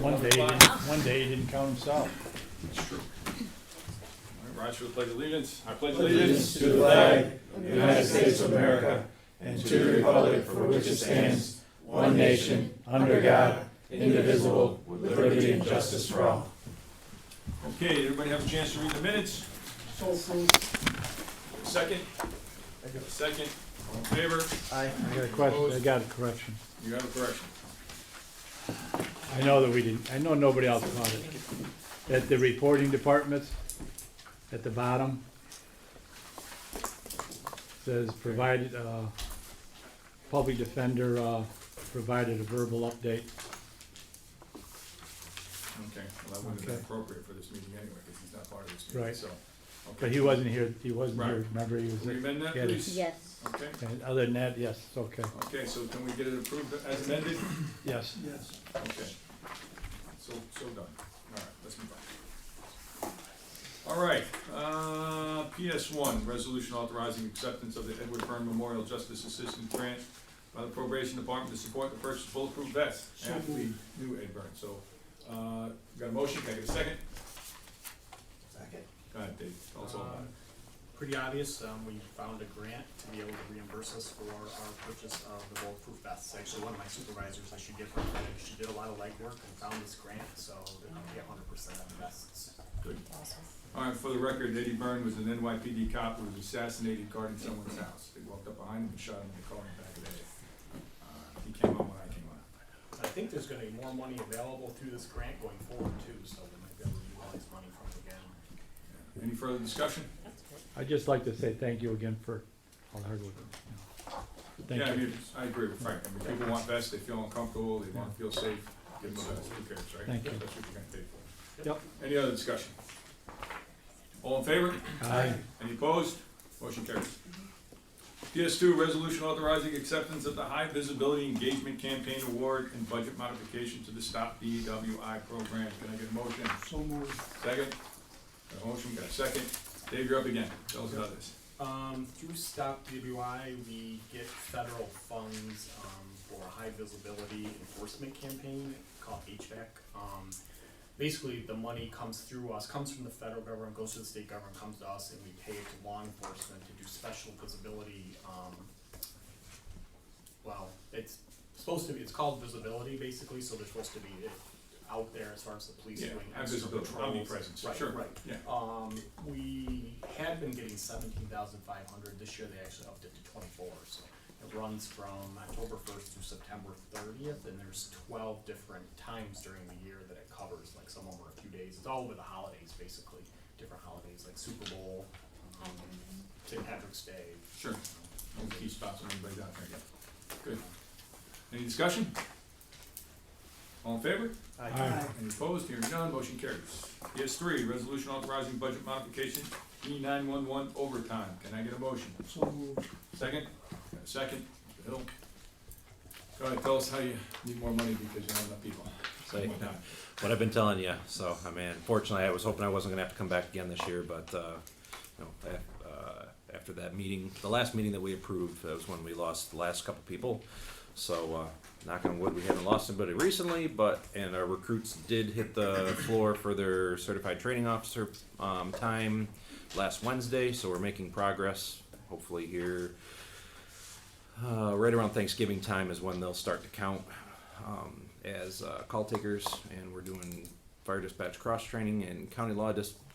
One day he didn't count himself. It's true. All right, rise for the Pledge of Allegiance. I pledge Allegiance to the flag of the United States of America and to the republic for which it stands, one nation, under God, indivisible, with liberty and justice for all. Okay, did everybody have a chance to read the minutes? So approved. Second? Second. All in favor? I got a question, I got a correction. You have a correction. I know that we didn't, I know nobody else caught it. At the reporting departments, at the bottom, says provided, public defender, provided a verbal update. Okay, well, that wouldn't have been Okay. appropriate for this meeting anyway, because he's not part of this meeting, Right. so. But he wasn't here, Right. remember, he was. Can we amend that, Yeah, please? Yes. Okay, And other than that, yes, it's okay, okay, so can we get it approved as amended? yes. Yes. Okay. So done. All right, let's move on. All right, PS1, resolution authorizing acceptance of the Edward Byrne Memorial Justice Assistance Grant by the Probation Department to support the purchase of bulletproof vests. So After we knew Ed Byrne, so, got a motion, can I get a second? Second. Go ahead, Dave, tell us all about it. Pretty obvious, we found a grant to be able to reimburse us for our purchase of the bulletproof vests. Actually, one of my supervisors, I should give her credit, she did a lot of legwork and found this grant, so they're gonna pay 100% of the vests. Good. All right, for the record, Eddie Byrne was an NYPD cop who was assassinated guarding someone's house. They walked up behind him and shot him in the car in the back of the head. He came on when I came on. I think there's gonna be more money available through this grant going forward too, so we might be able to utilize money from it again. Any further discussion? I'd just like to say thank you again for all the hard work. Thank Yeah, I you. mean, I agree with Frank. I mean, people want vests, they feel uncomfortable, they want to feel safe, give them a vest, who cares, right? Thank you. That's what you're gonna pay for. Yep. Any other discussion? All in favor? Aye. Any opposed? Motion carries. PS2, resolution authorizing acceptance of the High Visibility Engagement Campaign Award and budget modification to the Stop DWI program. Can I get a motion? So moved. Second? Got a motion, got a second. Dave, you're up again. Tell us about this. Through Stop DWI, we get federal funds, for a high visibility enforcement campaign called HVAC. Basically, the money comes through us, comes from the federal government, goes to the state government, comes to us, and we pay it to law enforcement to do special visibility, well, it's supposed to be, it's called visibility basically, so they're supposed to be out there as far as the police Yeah, doing high extra visibility, patrols. omnipresence, Right, sure, right. yeah. We had been getting 17,500, this year they actually upped it to 24, so it runs from October 1st through September 30th, and there's 12 different times during the year that it covers, like some of them are a few days, it's all over the holidays, basically, different holidays, like Super Bowl, St. Patrick's Day. Sure. No key spots on anybody down there. Good. Any discussion? All in favor? Aye. Any opposed? Hearing none, motion carries. PS3, resolution authorizing budget modification, E911 overtime. Can I get a motion? So moved. Second? Got a second? Mr. Hill? Go ahead, tell us how you need more money because you don't have enough people. So, One more time. what I've been telling you, so, I mean, fortunately, I was hoping I wasn't gonna have to come back again this year, but, after that meeting, the last meeting that we approved, that was when we lost the last couple people. So, knock on wood, we haven't lost anybody recently, and our recruits did hit the floor for their certified training officer, time last Wednesday, so we're making progress. Hopefully here, right around Thanksgiving time is when they'll start to count, as call takers, and we're doing fire dispatch cross training and county law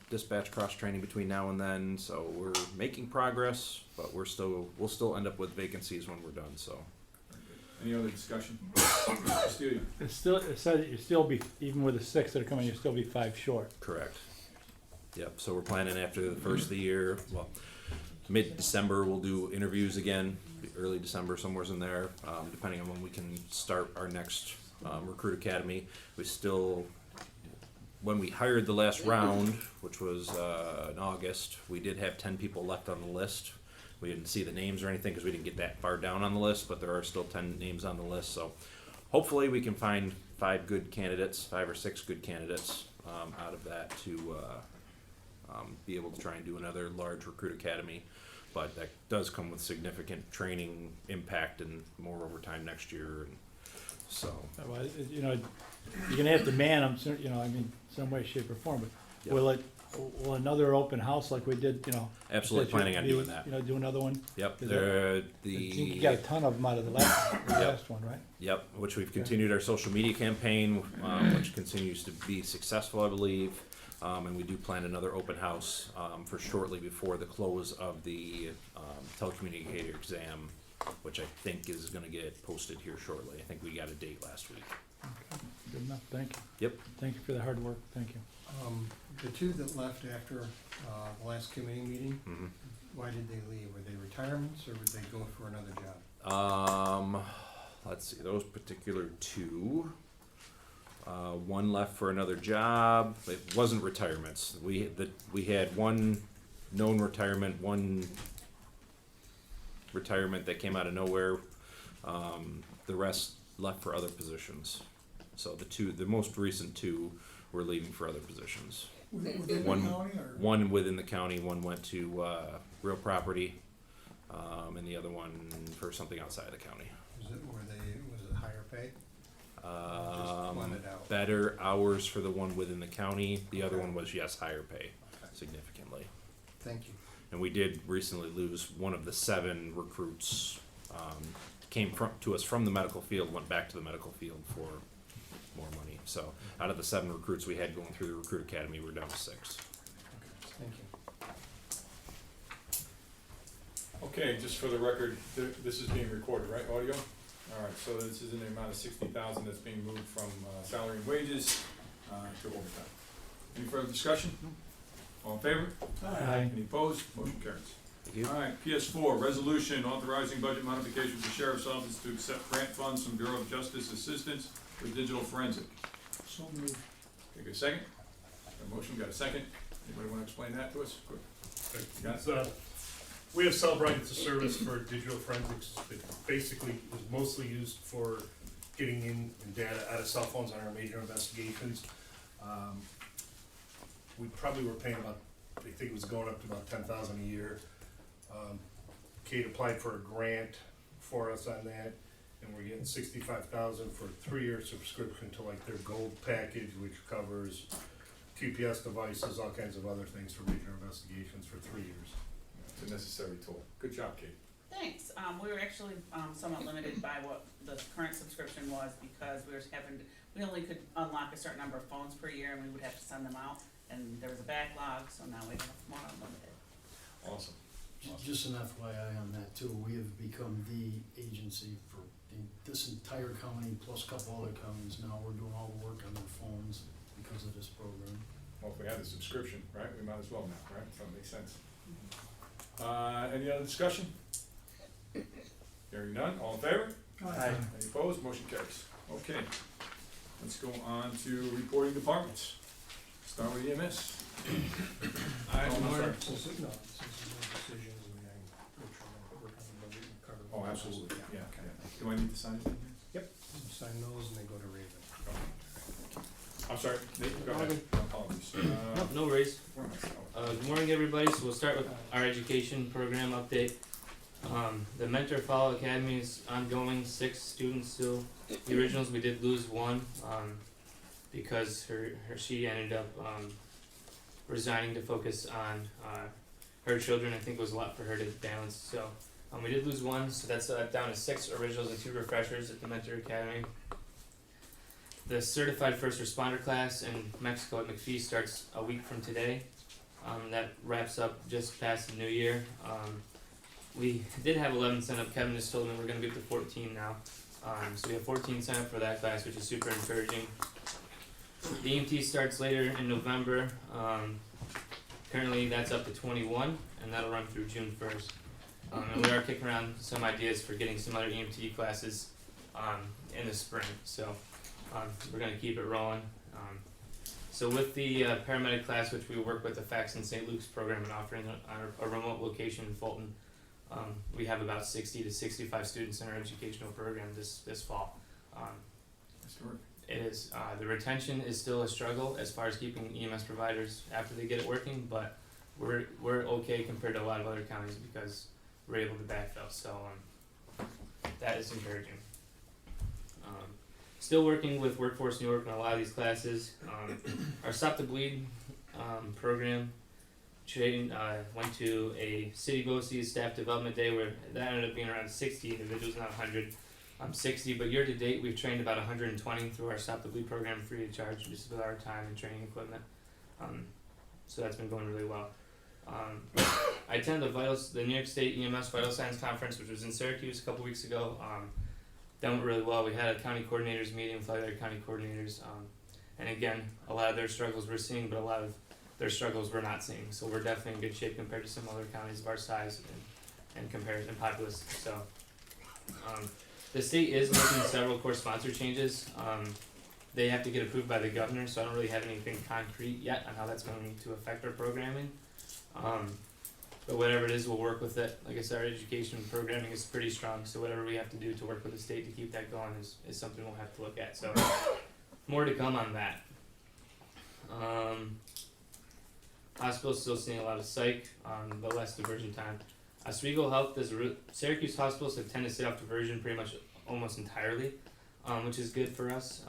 dispatch cross training between now and then. So we're making progress, but we'll still end up with vacancies when we're done. So Any other discussion? Mr. Steele? It said you still be, even with the 6 that are coming, you'll still be 5 short. correct. Yep. So we're planning after the first of the year. Well, mid-December we'll do interviews again. Early December, somewhere's in there, depending on when we can start our next recruit academy. When we hired the last round, which was in August, we did have 10 people left on the list. We didn't see the names or anything because we didn't get that far down on the list, but there are still 10 names on the list. So hopefully we can find 5 or 6 good candidates out of that to be able to try and do another large recruit academy. But that does come with significant training impact and more overtime next year. And so, Well, you know, you're gonna have to man them, you know, I mean, some way, shape or form, but Yep. will another open house like we did, you know? Absolutely planning on doing that. You know, do another one? Yep, Is they're I think you got a the, ton of them out of the last one, right? yep, which we've continued our social media campaign, which continues to be successful, I believe. And we do plan another open house, for shortly before the close of the, telecommunicator exam, which I think is gonna get posted here shortly. I think we got a date last week. Okay, good enough, thank you. Yep. Thank you for the hard work, thank you. The two that left after the last committee meeting, Mhm. why did they leave? Were they retirements or would they go for another job? Let's see, those particular two. One left for another job. It wasn't retirements. We had one known retirement, one retirement that came out of nowhere. The rest left for other positions. So the most recent two were leaving for other positions. Within the One- county or? One within the county, one went to real property, and the other one for something outside of the county. Was it higher pay? Just blended out. Better hours for the one within the county. The other one was, yes, higher pay Okay. significantly. Thank you. And we did recently lose one of the 7 recruits, came to us from the medical field, went back to the medical field for more money. So out of the 7 recruits we had going through the recruit academy, we're down to 6. Thank you. Okay, just for the record, this is being recorded, right, audio? All right, so this is in the amount of 60,000 that's being moved from salary and wages to overtime. Any further discussion? All in favor? Aye. Any opposed? Motion carries. Thank you. All right, PS4, resolution authorizing budget modification for Sheriff's Office to accept grant funds from Bureau of Justice Assistance for digital forensic. So moved. Take a second. Got a motion, got a second. Anybody wanna explain that to us? Quick. Got it? It's, we have Celebrite, it's a service for digital forensics that basically is mostly used for getting in data out of cell phones on our major investigations. We probably were paying about, I think it was going up to about 10,000 a year. Kate applied for a grant for us on that, and we're getting 65,000 for a 3-year subscription to like their gold package, which covers GPS devices, all kinds of other things for major investigations for 3 years. It's a necessary tool. Good job, Kate. Thanks. We were actually, somewhat limited by what the current subscription was because we only could unlock a certain number of phones per year and we would have to send them out. And there was a backlog, so now we have more unlimited. Awesome. Just an FYI on that too, we have become the agency for this entire county plus a couple other counties now. We're doing all the work on their phones because of this program. Well, if we have the subscription, right, we might as well now, right? So it makes sense. Any other discussion? Hearing none, all in favor? Aye. Any opposed? Motion carries. Okay, let's go on to reporting departments. Start with EMS. I'm sorry. This is no decisions and then make sure that we're on the budget and cover. Oh, absolutely, yeah, okay. Do I need to sign anything here? Sign those and they go to Raven. I'm sorry, Nate, go ahead. Apologies. Nope, no worries. Where am I? Good morning, everybody. So we'll start with our education program update. The Mentor Follow Academy is ongoing, 6 students still. The originals, we did lose one, because she ended up, resigning to focus on, her children. I think it was a lot for her to balance, so, we did lose one, so that's, down to 6 originals and 2 refreshers at the Mentor Academy. The certified first responder class in Mexico at McPhee starts a week from today. That wraps up just past the new year. We did have 11 sign up. Kevin just told me we're gonna get to 14 now. So we have 14 sign up for that class, which is super encouraging. The EMT starts later in November. Currently that's up to 21 and that'll run through June 1st. And we are kicking around some ideas for getting some other EMT classes in the spring. So we're gonna keep it rolling. So with the paramedic class, which we work with the FACS and St. Luke's program and offering a remote location in Fulton, we have about 60 to 65 students in our educational program this fall. That's terrific. It is, the retention is still a struggle as far as keeping EMS providers after they get it working, but we're okay compared to a lot of other counties because we're able to backfill, so that is encouraging. still working with Workforce New York on a lot of these classes. Our Stop the Bleed program went to a City BOCES staff development day where that ended up being around 60 individuals, not 100. 60, but year to date we've trained about 120 through our Stop the Bleed program free of charge, just with our time and training equipment. So that's been going really well. I attended the New York State EMS Vital Signs Conference, which was in Syracuse a couple weeks ago. That went really well. We had a county coordinators meeting with other county coordinators, and again, a lot of their struggles we're seeing, but a lot of their struggles we're not seeing. So we're definitely in good shape compared to some other counties of our size and comparison populace. So the state is making several core sponsor changes. They have to get approved by the governor, so I don't really have anything concrete yet on how that's going to affect our programming. But whatever it is, we'll work with it. Like I said, our education programming is pretty strong, so whatever we have to do to work with the state to keep that going is something we'll have to look at. So more to come on that. Hospital's still seeing a lot of psych, but less diversion time. Oswego Health Syracuse hospitals have tended to stay off diversion pretty much almost entirely, which is good for us.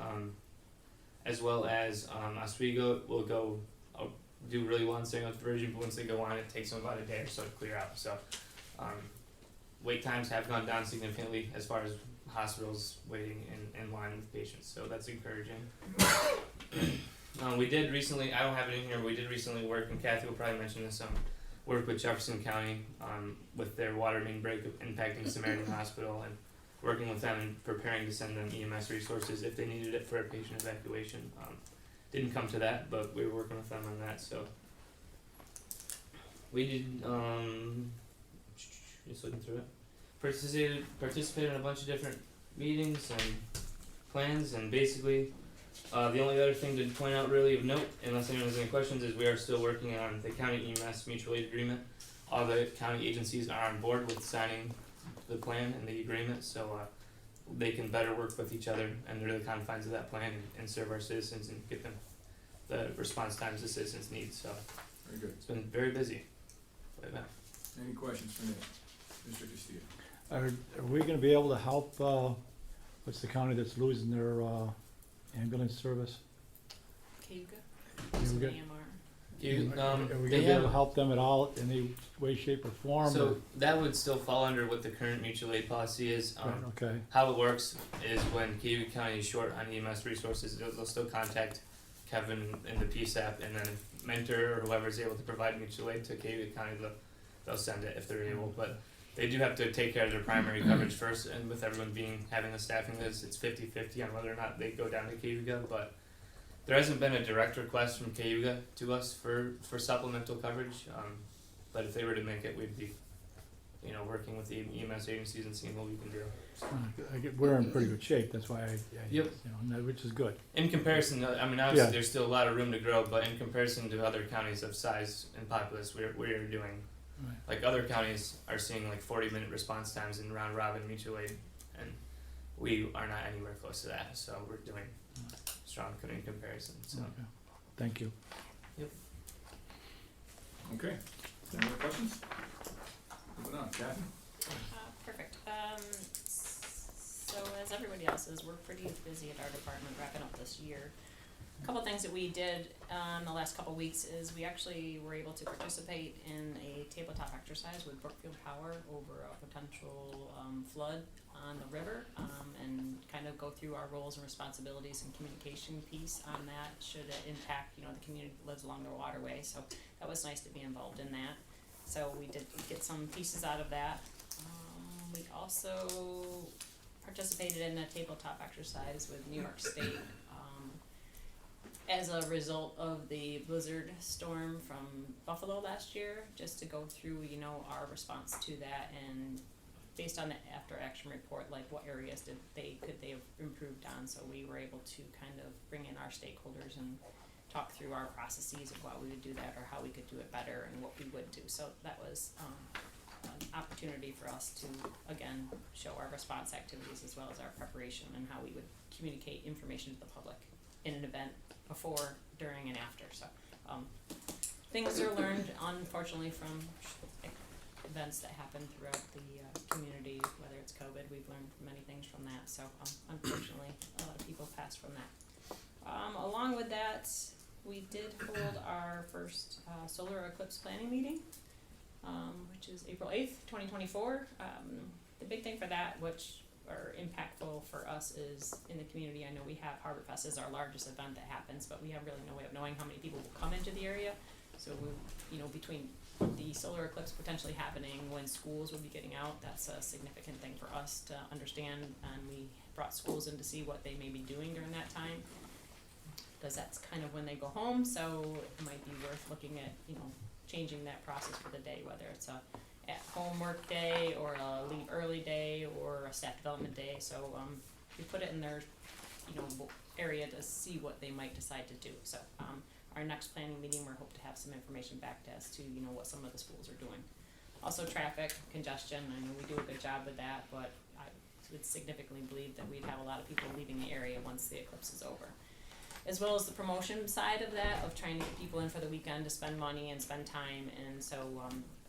As well as Oswego will do really well in staying off diversion, but once they go on, it takes them about a day or so to clear out. So wait times have gone down significantly as far as hospitals waiting in line with patients, so that's encouraging. We did recently, I don't have it in here, but we did recently work, and Kathy will probably mention this, work with Jefferson County with their water main break impacting Samaritan Hospital, and working with them and preparing to send them EMS resources if they needed it for a patient evacuation. Didn't come to that, but we were working with them on that. So we did just looking through it. Participated in a bunch of different meetings and plans, and basically the only other thing to point out really of note, unless anyone has any questions, is we are still working on the county EMS mutual aid agreement. All the county agencies are on board with signing the plan and the agreement, so they can better work with each other under the confines of that plan and serve our citizens and get them the response times the citizens need. So Very good. it's been very busy. Any questions for me? Mr. Castillo? Are we gonna be able to help, what's the county that's losing their, ambulance service? Cayuga. Cayuga? You, Are we they gonna be able to have, help them at all in any way, shape, or form? so that would still fall under what the current mutual aid policy is. Right, okay, How it works is when Cayuga County is short on EMS resources, they'll still contact Kevin in the PSAP, and then if Mentor or whoever is able to provide mutual aid to Cayuga County, they'll send it if they're able. But they do have to take care of their primary coverage first, and with everyone having the staffing list, it's 50-50 on whether or not they go down to Cayuga. But there hasn't been a direct request from Cayuga to us for supplemental coverage. But if they were to make it, we'd be, working with the EMS agencies and seeing what we can do. we're in pretty good shape, that's why Yep. which is good. In comparison, I mean, obviously Yeah. there's still a lot of room to grow, but in comparison to other counties of size and populace, we're doing, Right. like other counties are seeing like 40-minute response times in round robin mutual aid, and we are not anywhere close to that, so we're doing strong in comparison, so. Okay. Thank you. Okay. Any other questions? Moving on, Kathy? Perfect. So as everybody else is, we're pretty busy at our department wrapping up this year. A couple things that we did the last couple weeks is we actually were able to participate in a tabletop exercise with Brookfield Power over a potential flood on the river, and kind of go through our roles and responsibilities and communication piece on that should it impact, the community that lives along the waterway. So that was nice to be involved in that. So we did get some pieces out of that. We also participated in a tabletop exercise with New York State as a result of the blizzard storm from Buffalo last year, just to go through, our response to that, and based on the after action report, like what areas could they have improved on. So we were able to kind of bring in our stakeholders and talk through our processes of why we would do that or how we could do it better and what we would do. So that was an opportunity for us to, again, show our response activities as well as our preparation and how we would communicate information to the public in an event before, during, and after. So things are learned, unfortunately, from events that happen throughout the community, whether it's COVID, we've learned many things from that, so unfortunately, a lot of people passed from that. Along with that, we did hold our first solar eclipse planning meeting, which is April 8th, 2024. The big thing for that, which are impactful for us, is in the community. I know we have Harbor Fest is our largest event that happens, but we have really no way of knowing how many people will come into the area. So we, between the solar eclipse potentially happening when schools will be getting out, that's a significant thing for us to understand, and we brought schools in to see what they may be doing during that time, because that's kind of when they go home, so it might be worth looking at, changing that process for the day, whether it's a at-home work day, or a leave early day, or a staff development day, so, we put it in their, area to see what they might decide to do, so, our next planning meeting, we're hoping to have some information back to as to, what some of the schools are doing. Also traffic, congestion, I know we do a good job with that, but I would significantly believe that we'd have a lot of people leaving the area once the eclipse is over. As well as the promotion side of that, of trying to get people in for the weekend to spend money and spend time, and so,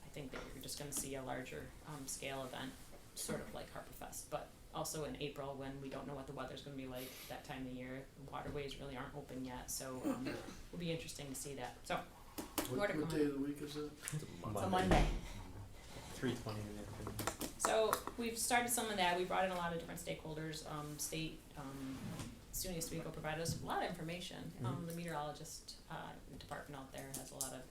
I think that you're just gonna see a larger, scale event, sort of like Harbor Fest, but also in April, when we don't know what the weather's gonna be like that time of year, the waterways really aren't open yet, so, it'll be interesting to see that, so. More to What come. day of the week is it? It's a Monday. 3:20 in the afternoon. So we've started some of that, we brought in a lot of different stakeholders, state, SUNY Oswego provided us a lot of information. The meteorologist, department out there has a lot of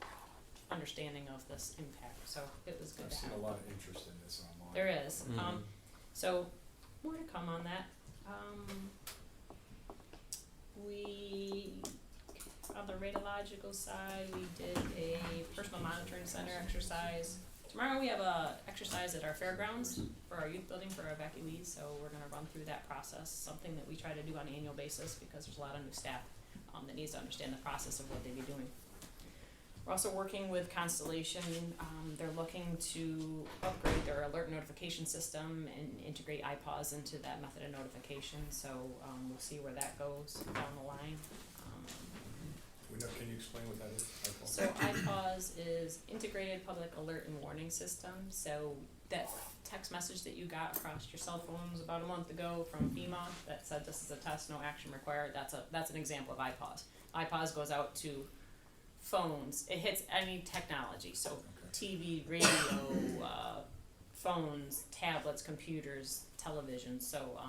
understanding of this impact, so it was good I've to seen have. a lot of interest in this online. There is, Mhm. so more to come on that. We, on the radiological side, we did a personal monitoring center exercise. Tomorrow we have a exercise at our fairgrounds for our youth building for our evacuees, so we're gonna run through that process, something that we try to do on an annual basis because there's a lot of new staff that needs to understand the process of what they be doing. We're also working with Constellation. They're looking to upgrade their alert notification system and integrate iPause into that method of notification, so we'll see where that goes down the line. Can you explain what that is? So iPause is integrated public alert and warning system, so that text message that you got across your cell phones about a month ago from FEMA that said this is a test, no action required, that's an example of iPause. iPause goes out to phones, it hits any technology, so TV, radio, phones, tablets, computers, television, so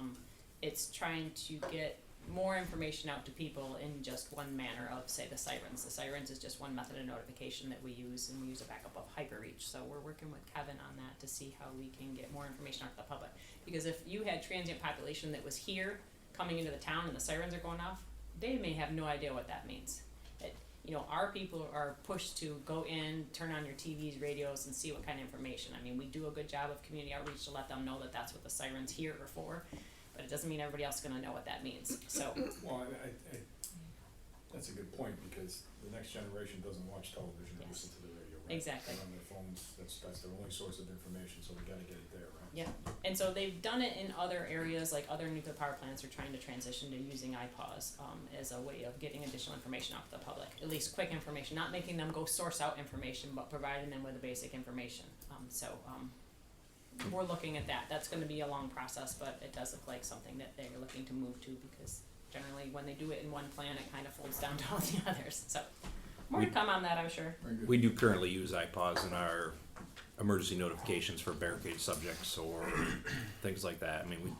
it's trying to get more information out to people in just one manner of, say, the sirens. The sirens is just one method of notification that we use, and we use a backup of HyperReach. So we're working with Kevin on that to see how we can get more information out to the public. Because if you had transient population that was here coming into the town and the sirens are going off, they may have no idea what that means. Our people are pushed to go in, turn on your TVs, radios, and see what kind of information. I mean, we do a good job of community outreach to let them know that that's what the sirens here are for. But it doesn't mean everybody else is gonna know what that means, so. Well, that's a good point, because the next generation doesn't watch television or Yes. listen to the radio, right? Exactly. They're on their phones, that's their only source of information, so we gotta get it there, right? Yeah, and so they've done it in other areas, like other nuclear power plants are trying to transition to using iPause, as a way of getting additional information out to the public, at least quick information, not making them go source out information, but providing them with the basic information, we're looking at that. That's gonna be a long process, but it does look like something that they're looking to move to, because generally when they do it in one plan, it kind of folds down to all the others, so. More to come on that, I'm sure. Very good. We do currently use iPause in our emergency notifications for barricade subjects or things like that. I mean, we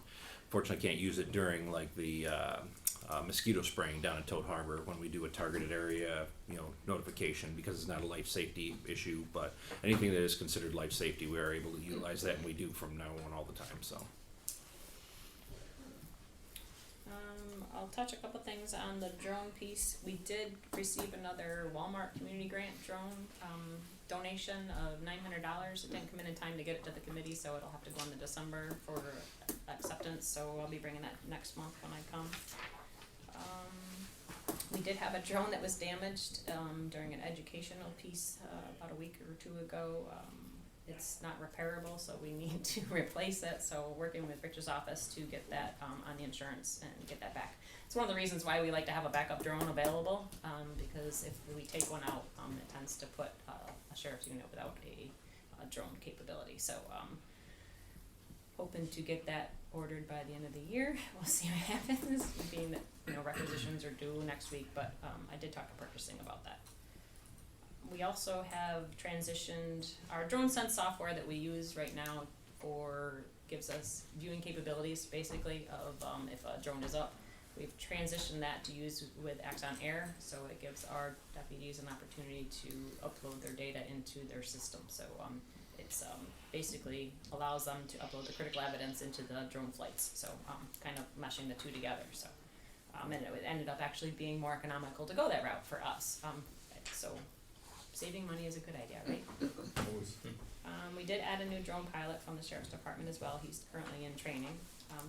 fortunately can't use it during like the mosquito spraying down in Toad Harbor when we do a targeted area, notification, because it's not a life safety issue, but anything that is considered life safety, we are able to utilize that, and we do from now on all the time, so. I'll touch a couple things on the drone piece. We did receive another Walmart community grant drone donation of $900. It didn't come in time to get it to the committee, so it'll have to go into December for acceptance, so I'll be bringing that next month when I come. We did have a drone that was damaged during an educational piece about a week or two ago. It's not repairable, so we need to replace it, so we're working with Rich's office to get that on the insurance and get that back. It's one of the reasons why we like to have a backup drone available, because if we take one out, it tends to put a sheriff's unit without a a drone capability. So hoping to get that ordered by the end of the year. We'll see what happens, being that, you know, requisitions are due next week, but I did talk to purchasing about that. We also have transitioned our drone sense software that we use right now gives us viewing capabilities basically of if a drone is up. We've transitioned that to use with Axon Air, so it gives our deputies an opportunity to upload their data into their system. So it's basically allows them to upload the critical evidence into the drone flights. So kind of meshing the two together. So and it ended up actually being more economical to go that route for us. So saving money is a good idea, right? Always. We did add a new drone pilot from the sheriff's department as well. He's currently in training.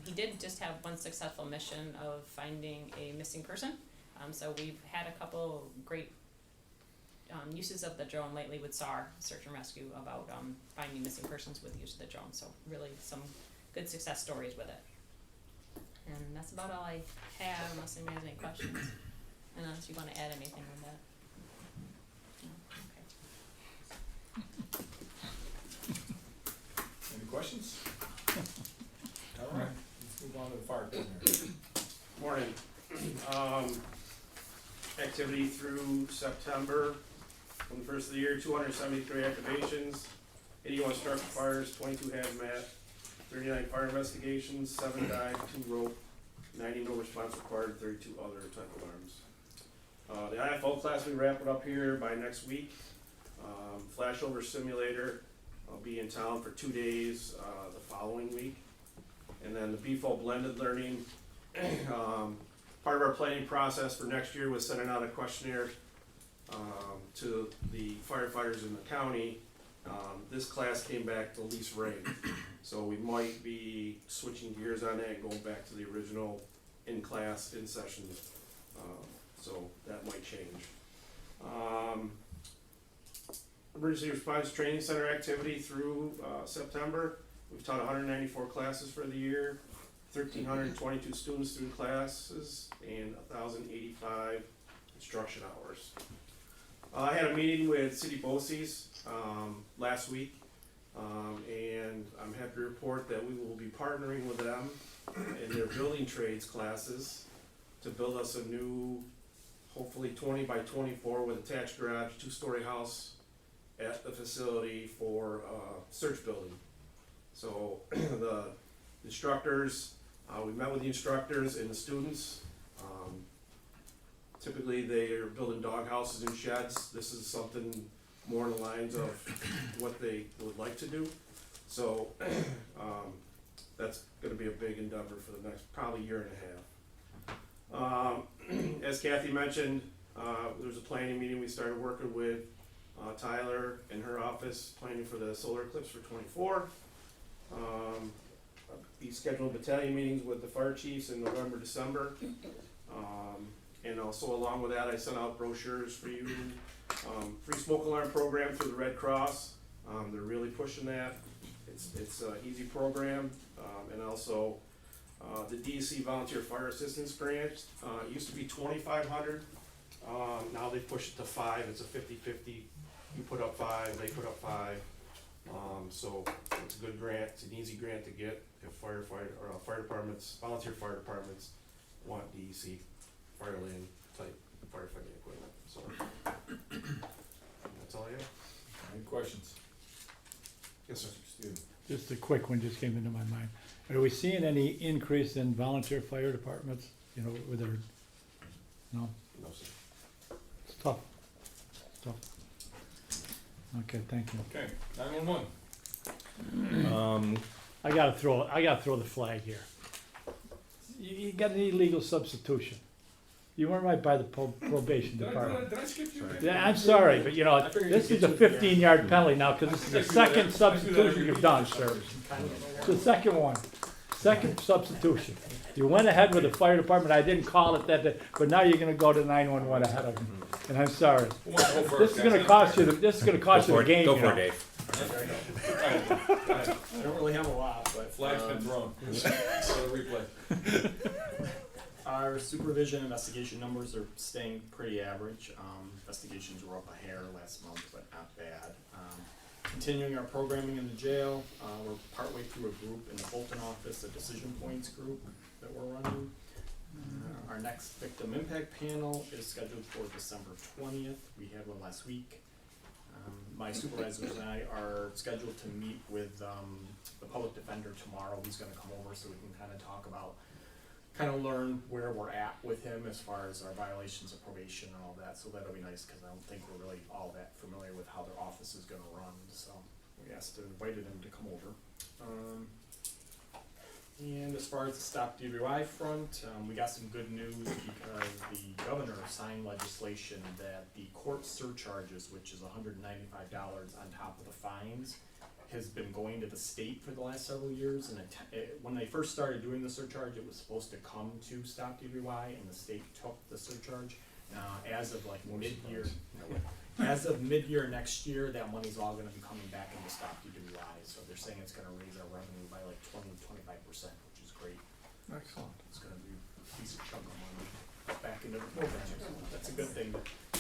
He did just have one successful mission of finding a missing person. So we've had a couple great uses of the drone lately with SAR, Search and Rescue, about finding missing persons with use of the drone. So really some good success stories with it. And that's about all I have, unless anybody has any questions. Unless you want to add anything on that. Any questions? All right, let's move on to the fire coordinator. Morning. Activity through September, from the first of the year, 273 activations, 81 structure fires, 22 hazmat, 39 fire investigations, 7 dive, 2 rope, 90 no response required, 32 other type alarms. The IFO class we wrap it up here by next week. Flashover simulator, I'll be in town for 2 days the following week. And then the BFO blended learning, part of our planning process for next year was sending out a questionnaire to the firefighters in the county. This class came back the least ranked, so we might be switching gears on that and going back to the original in-class, in-session, so that might change. Emergency Response Training Center activity through September. We've taught 194 classes for the year, 1,322 students through classes, and 1,085 instruction hours. I had a meeting with City BOCES last week, and I'm happy to report that we will be partnering with them in their building trades classes to build us a new, hopefully 20 by 24 with attached garage, 2-story house at the facility for search building. So the instructors, we met with the instructors and the students. Typically they are building dog houses and sheds. This is something more in the lines of what they would like to do. So that's gonna be a big endeavor for the next probably year and a half. As Kathy mentioned, there was a planning meeting we started working with Tyler in her office, planning for the solar eclipse for 24. Be scheduling battalion meetings with the fire chiefs in November, December. And also along with that, I sent out brochures for you. Free smoke alarm program through the Red Cross. They're really pushing that. It's an easy program. And also the DEC Volunteer Fire Assistance Grant. It used to be $2,500. Now they pushed it to $5. It's a 50-50. You put up 5, they put up 5. So it's a good grant. It's an easy grant to get if firefighter or fire departments, volunteer fire departments want DEC fire lane type firefighting equipment. So that's all I have. Any questions? Yes, sir. Student. Just a quick one just came into my mind. Are we seeing any increase in volunteer fire departments, you know, with their, no? No, sir. It's tough. It's tough. Okay, thank you. Okay, 911. I gotta throw the flag here. You got an illegal substitution. You weren't right by the probation department. Did I skip you? Yeah, I'm sorry, but you know, this is a 15-yard penalty now, because this is the second substitution you've done, sir. It's the second one. Second substitution. You went ahead with the fire department, I didn't call it that day, but now you're gonna go to 911 ahead of them. And I'm sorry. This is gonna cost you the game, Go you for know. it, Dave. I don't really have a lot, but Flag's been thrown. So replay. our supervision investigation numbers are staying pretty average. Investigations were up a hair last month, but not bad. continuing our programming in the jail. We're partway through a group in the Bolton office, a decision points group that we're running. Our next victim impact panel is scheduled for December 20th. We had one last week. My supervisors and I are scheduled to meet with the public defender tomorrow. He's gonna come over so we can kind of talk about, kind of learn where we're at with him as far as our violations of probation and all that. So that'll be nice, because I don't think we're really all that familiar with how their office is gonna run. So we invited him to come over. And as far as the Stop DWI front, we got some good news because the governor signed legislation that the court surcharges, which is $195 on top of the fines, has been going to the state for the last several years. And when they first started doing the surcharge, it was supposed to come to Stop DWI, and the state took the surcharge. As of like mid-year, next year, that money's all gonna be coming back into Stop DWI. So they're saying it's gonna raise our revenue by like 20-25%, which is great. Excellent. It's gonna be a decent chunk of money back into the program. So that's a good thing.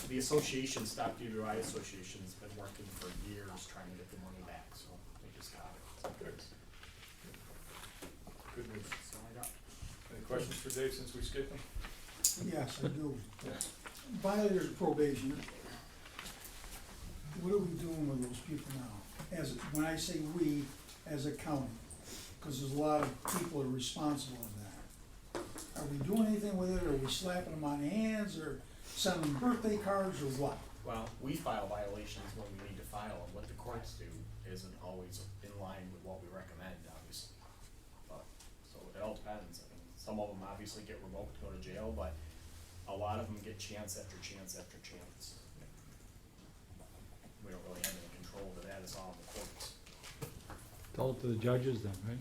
The association, Stop DWI Association, has been working for years trying to get the money back, so they just got it. So Good. Good news. that's all I got. Any questions for Dave since we skipped him? Yes, I do. Yeah. Violators of probation, what are we doing with those people now? When I say we, as a county, because there's a lot of people that are responsible in that. Are we doing anything with it, or are we slapping them on the hands, or sending them birthday cards, or what? Well, we file violations when we need to file them. What the courts do isn't always in line with what we recommend, obviously. But, so it all depends. I mean, some of them obviously get revoked, go to jail, but a lot of them get chance after chance after chance. We don't really have any control over that, it's all in the courts. Tell it to the judges then, right?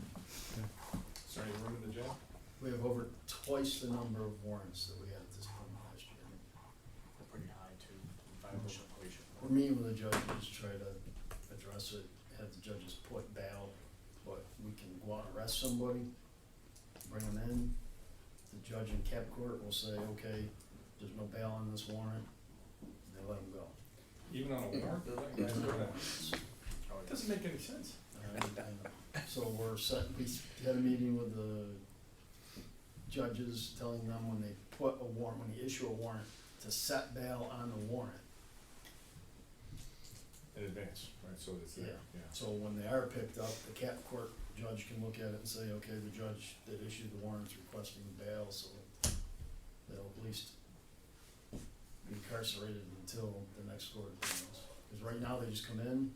Is there any room in the jail? We have over twice the number of warrants that we had at this point last year. They're pretty high too, violation of probation. We're meeting with the judges, try to address it, have the judges put bail, but we can go out and arrest somebody, bring them in. The judge in cap court will say, okay, there's no bail on this warrant, they let them go. Even on a warrant, they're letting guys do that? It doesn't make any sense. So we had a meeting with the judges, telling them when they put a warrant, when you issue a warrant, to set bail on the warrant. In advance, right, so it's there, yeah. So when they are picked up, the cap court judge can look at it and say, okay, the judge that issued the warrant's requesting bail, so they'll at least be incarcerated until the next court appeals. Because right now, they just come in,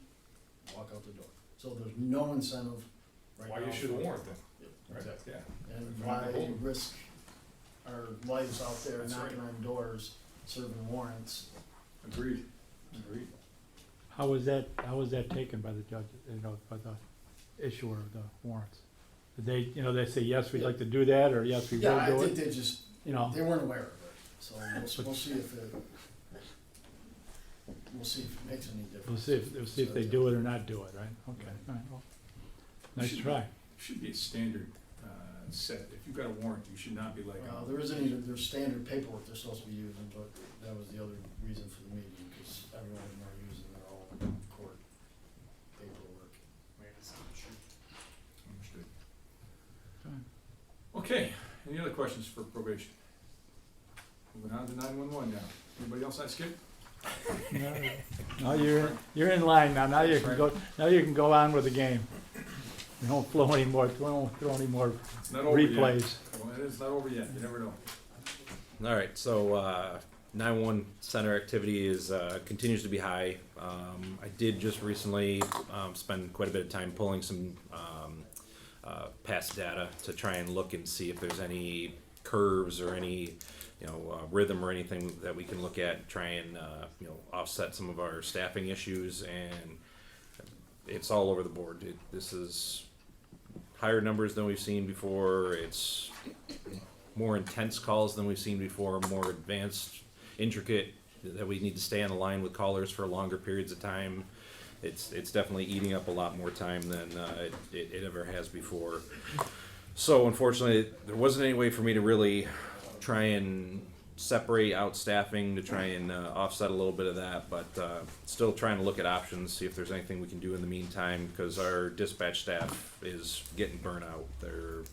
walk out the door. So there's no incentive right now. Why issue the warrant then? Right, Exactly. yeah. And If you're not why gonna hold 'em. risk our lives out there That's knocking right. on doors, serving warrants? Agreed, agreed. How was that taken by the judge, by the issuer of the warrants? Did they say, yes, we'd like to do that, or yes, we will Yeah, I do think it? they just, You know, they weren't aware of it, so we'll see if it makes any difference. we'll see if they do it or not do it, right? Okay, all right, well, nice Should- try. Should be a standard, set. If you've got a warrant, you should not be like. Well, there isn't even, there's standard paperwork they're supposed to be using, but that was the other reason for the meeting, because everyone of them are using their own court paperwork. Understood. Fine. Okay, any other questions for probation? Moving on to 911 now. Anybody else I skipped? No, you're in line now, now you can go on with the game. We don't throw any more It's not over yet. replays. Well, it is not over yet, you never know. All right, so 911 center activity is continues to be high. I did just recently spend quite a bit of time pulling some past data to try and look and see if there's any curves or any rhythm or anything that we can look at, try and offset some of our staffing issues, and it's all over the board. This is higher numbers than we've seen before. It's more intense calls than we've seen before, more advanced, intricate, that we need to stay on the line with callers for longer periods of time. It's definitely eating up a lot more time than it ever has before. So unfortunately, there wasn't any way for me to really try and separate out staffing to try and offset a little bit of that, but still trying to look at options, see if there's anything we can do in the meantime, because our dispatch staff is getting burnt out. They're,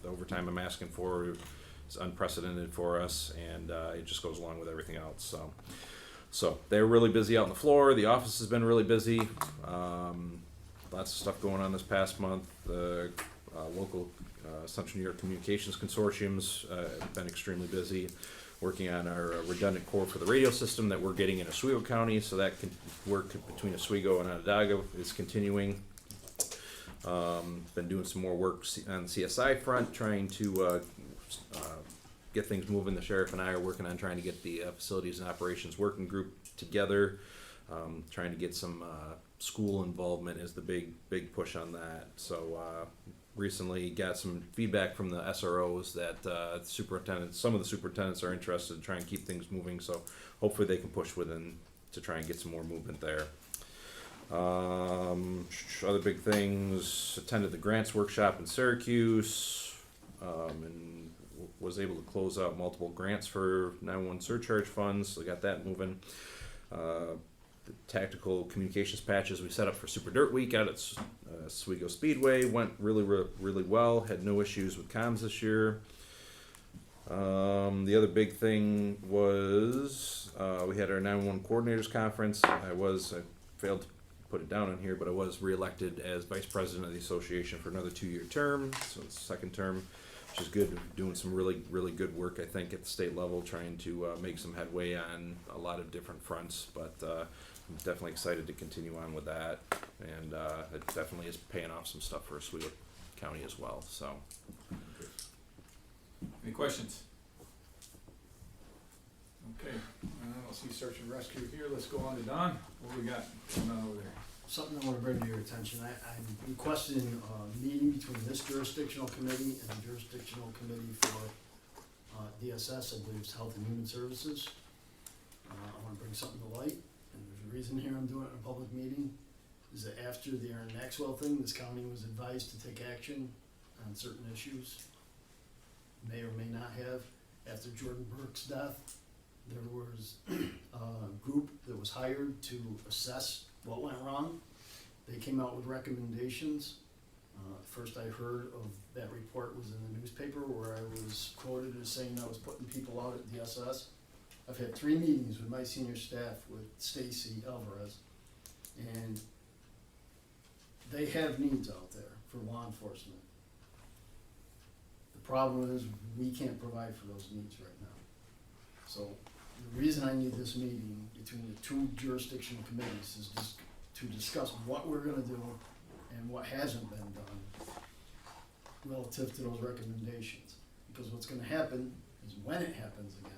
the overtime I'm asking for is unprecedented for us, and it just goes along with everything else. So they're really busy out on the floor. The office has been really busy. Lots of stuff going on this past month. The local Central New York Communications Consortiums have been extremely busy, working on our redundant core for the radio system that we're getting in Oswego County, so that work between Oswego and Onondaga is continuing. Been doing some more work on the CSI front, trying to get things moving. The sheriff and I are working on trying to get the facilities and operations working group together, trying to get some school involvement is the big push on that. So recently got some feedback from the SROs that some of the superintendents are interested in trying to keep things moving, so hopefully they can push within to try and get some more movement there. Other big things, attended the grants workshop in Syracuse, and was able to close out multiple grants for 911 surcharge funds, so got that moving. The tactical communications patches we set up for Super Dirt Week out at Oswego Speedway went really well. Had no issues with comms this year. The other big thing was we had our 911 coordinators conference. I failed to put it down on here, but I was reelected as vice president of the association for another 2-year term, so it's the second term, which is good. Doing some really good work, I think, at the state level, trying to make some headway on a lot of different fronts, but I'm definitely excited to continue on with that, and it definitely is paying off some stuff for Oswego County as well. So, Any questions? Okay, I don't see search and rescue here. Let's go on to Don. What do we got going on over there? Something I wanna bring to your attention, I'm requesting a meeting between this jurisdictional committee and the jurisdictional committee for DSS, I believe it's Health and Human Services. I wanna bring something to light, and there's a reason here I'm doing it in a public meeting, is that after the Aaron Maxwell thing, this county was advised to take action on certain issues. May or may not have. After Jordan Burke's death, there was a group that was hired to assess what went wrong. They came out with recommendations. First I heard of that report was in the newspaper, where I was quoted as saying I was putting people out at DSS. I've had 3 meetings with my senior staff with Stacy Alvarez, and they have needs out there for law enforcement. The problem is we can't provide for those needs right now. So the reason I need this meeting between the 2 jurisdictional committees is just to discuss what we're gonna do and what hasn't been done relative to those recommendations. Because what's gonna happen is when it happens again,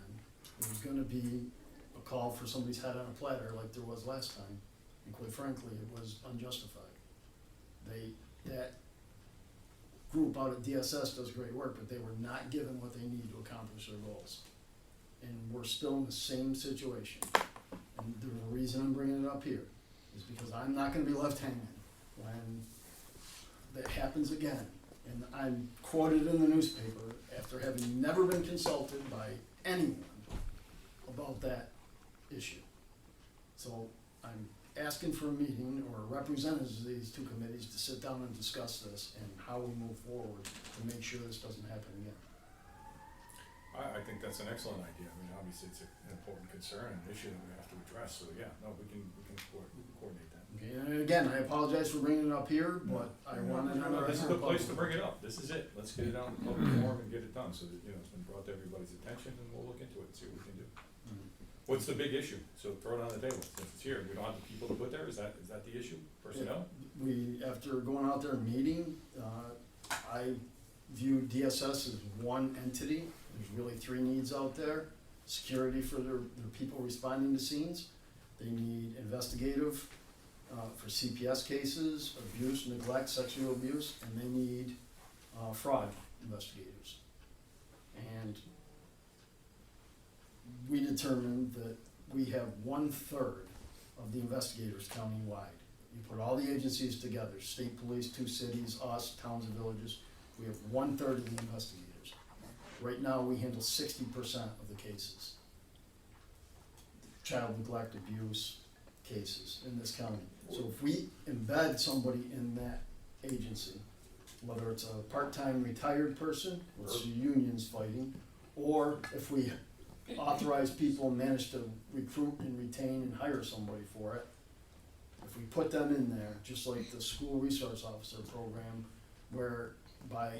there's gonna be a call for somebody's head on a platter like there was last time, and quite frankly, it was unjustified. That group out at DSS does great work, but they were not given what they need to accomplish their goals. And we're still in the same situation. And the reason I'm bringing it up here is because I'm not gonna be left hanging when that happens again. And I'm quoted in the newspaper after having never been consulted by anyone about that issue. So I'm asking for a meeting or representatives of these 2 committees to sit down and discuss this and how we move forward to make sure this doesn't happen again. I think that's an excellent idea. I mean, obviously it's an important concern, an issue that we have to address, so yeah, no, we can coordinate that. Okay, and again, I apologize for bringing it up here, but I wanted to. No, this is the place to bring it up. This is it. Let's get it out in the public forum and get it done, so that, it's been brought to everybody's attention, and we'll look into it and see what we can do. What's the big issue? So throw it on the table, since it's here. We don't have the people to put there, is that the issue? Personnel? We, after going out there and meeting, I view DSS as one entity. There's really 3 needs out there. Security for their people responding to scenes. They need investigative for CPS cases, abuse, neglect, sexual abuse, and they need fraud investigators. And we determined that we have 1/3 of the investigators countywide. You put all the agencies together, state police, 2 cities, us, towns and villages, we have 1/3 of the investigators. Right now, we handle 60% of the cases. Child neglect, abuse cases in this county. So if we embed somebody in that agency, whether it's a part-time retired person, which the union's fighting, or if we authorize people and manage to recruit and retain and hire somebody for it, if we put them in there, just like the school resource officer program, where by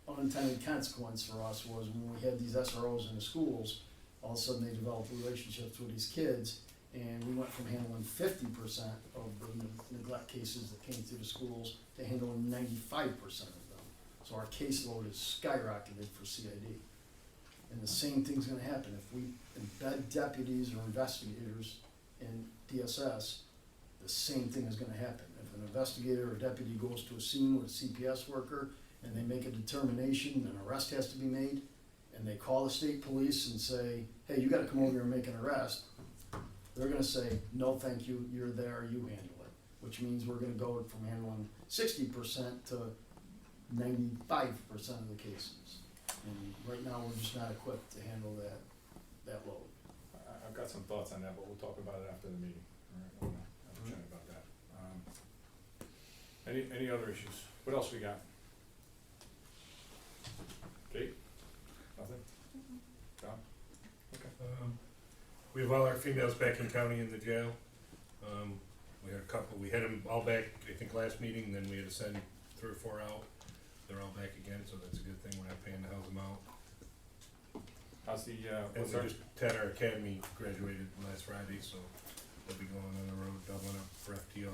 unintended consequence for us was when we had these SROs in the schools, all of a sudden they developed relationships with these kids, and we went from handling 50% of the neglect cases that came through the schools to handling 95% of them. So our caseload is skyrocketed for CID. And the same thing's gonna happen if we embed deputies or investigators in DSS, the same thing is gonna happen. If an investigator or deputy goes to a scene with a CPS worker and they make a determination, an arrest has to be made, and they call the state police and say, hey, you gotta come over here and make an arrest, they're gonna say, no, thank you, you're there, you handle it. Which means we're gonna go from handling 60% to 95% of the cases. And right now, we're just not equipped to handle that load. I've got some thoughts on that, but we'll talk about it after the meeting. All right, I'll chat about that. Any other issues? What else we got? Kate? Nothing? John? Okay. We have all our females back in county in the jail. We had a couple, we had them all back, I think, last meeting, then we had to send 3 or 4 out. They're all back again, so that's a good thing, we're not paying to house them out. How's the, And what's we our, just had our academy graduated last Friday, so they'll be going on the road, doubling up for FTO.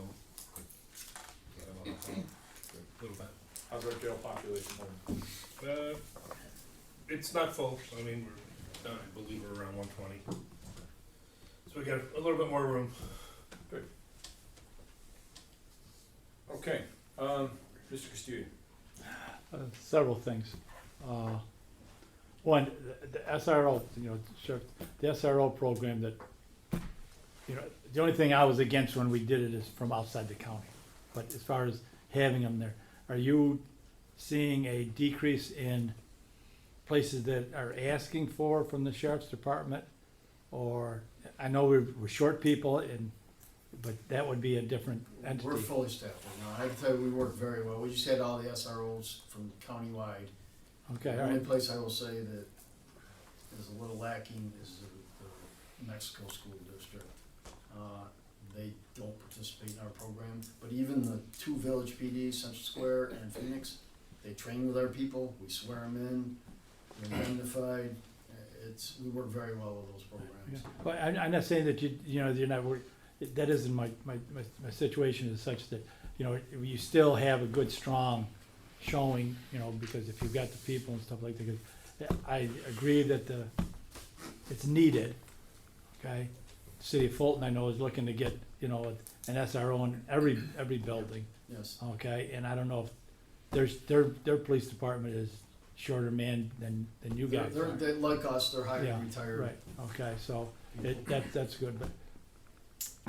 A little bit. how's our jail population holding? It's not full, I mean, we're, I believe we're around 120. So we got a little bit more room. Okay, Mr. Castillo. Several things. One, the SRO, Sheriff, the SRO program that, the only thing I was against when we did it is from outside the county. But as far as having them there, are you seeing a decrease in places that are asking from the sheriff's department? Or, I know we're short people, but that would be a different entity. We're fully staffed right now. I can tell you, we work very well. We just had all the SROs from countywide. Okay, The all only right. place I will say that is a little lacking is the Mexico School District. They don't participate in our program, but even the 2 village PDs, Central Square and Phoenix, they train with our people, we swear them in, they're indemnified. We work very well with those programs. Well, I'm not saying that you're not worried. That isn't my situation is such that, you still have a good, strong showing, because if you've got the people and stuff like that. I agree that it's needed, okay? The City of Fulton, I know, is looking to get, an SRO in every building, Yes. okay? And I don't know if their police department is shorter manned than you guys are. They're like us, they're highly Yeah, retired. Right, okay, so that's good, but,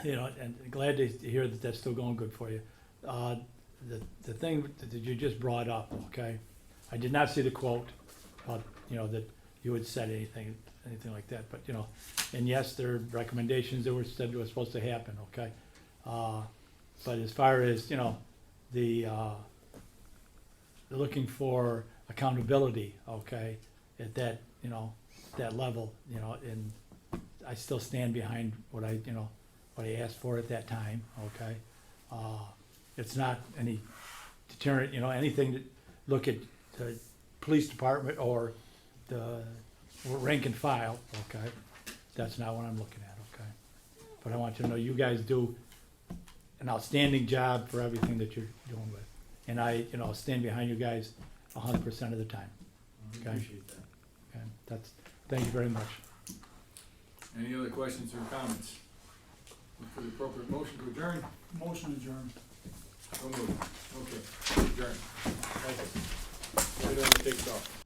and glad to hear that that's still going good for you. The thing that you just brought up, okay, I did not see the quote about, that you had said anything like that, but, and yes, there are recommendations that were said was supposed to happen, okay? But as far as, they're looking for accountability, okay, at that, that level, and I still stand behind what I asked for at that time, okay? It's not any deterrent, anything that look at the police department or the rank and file, okay? That's not what I'm looking at, okay? But I want you to know you guys do an outstanding job for everything that you're doing with. And I, stand behind you guys 100% of the time. I Okay. appreciate that. Okay, thank you very much. Any other questions or comments? Look for the appropriate motion to adjourn. Motion adjourned. So moved. Okay, adjourn. Thank you. Everyone takes off.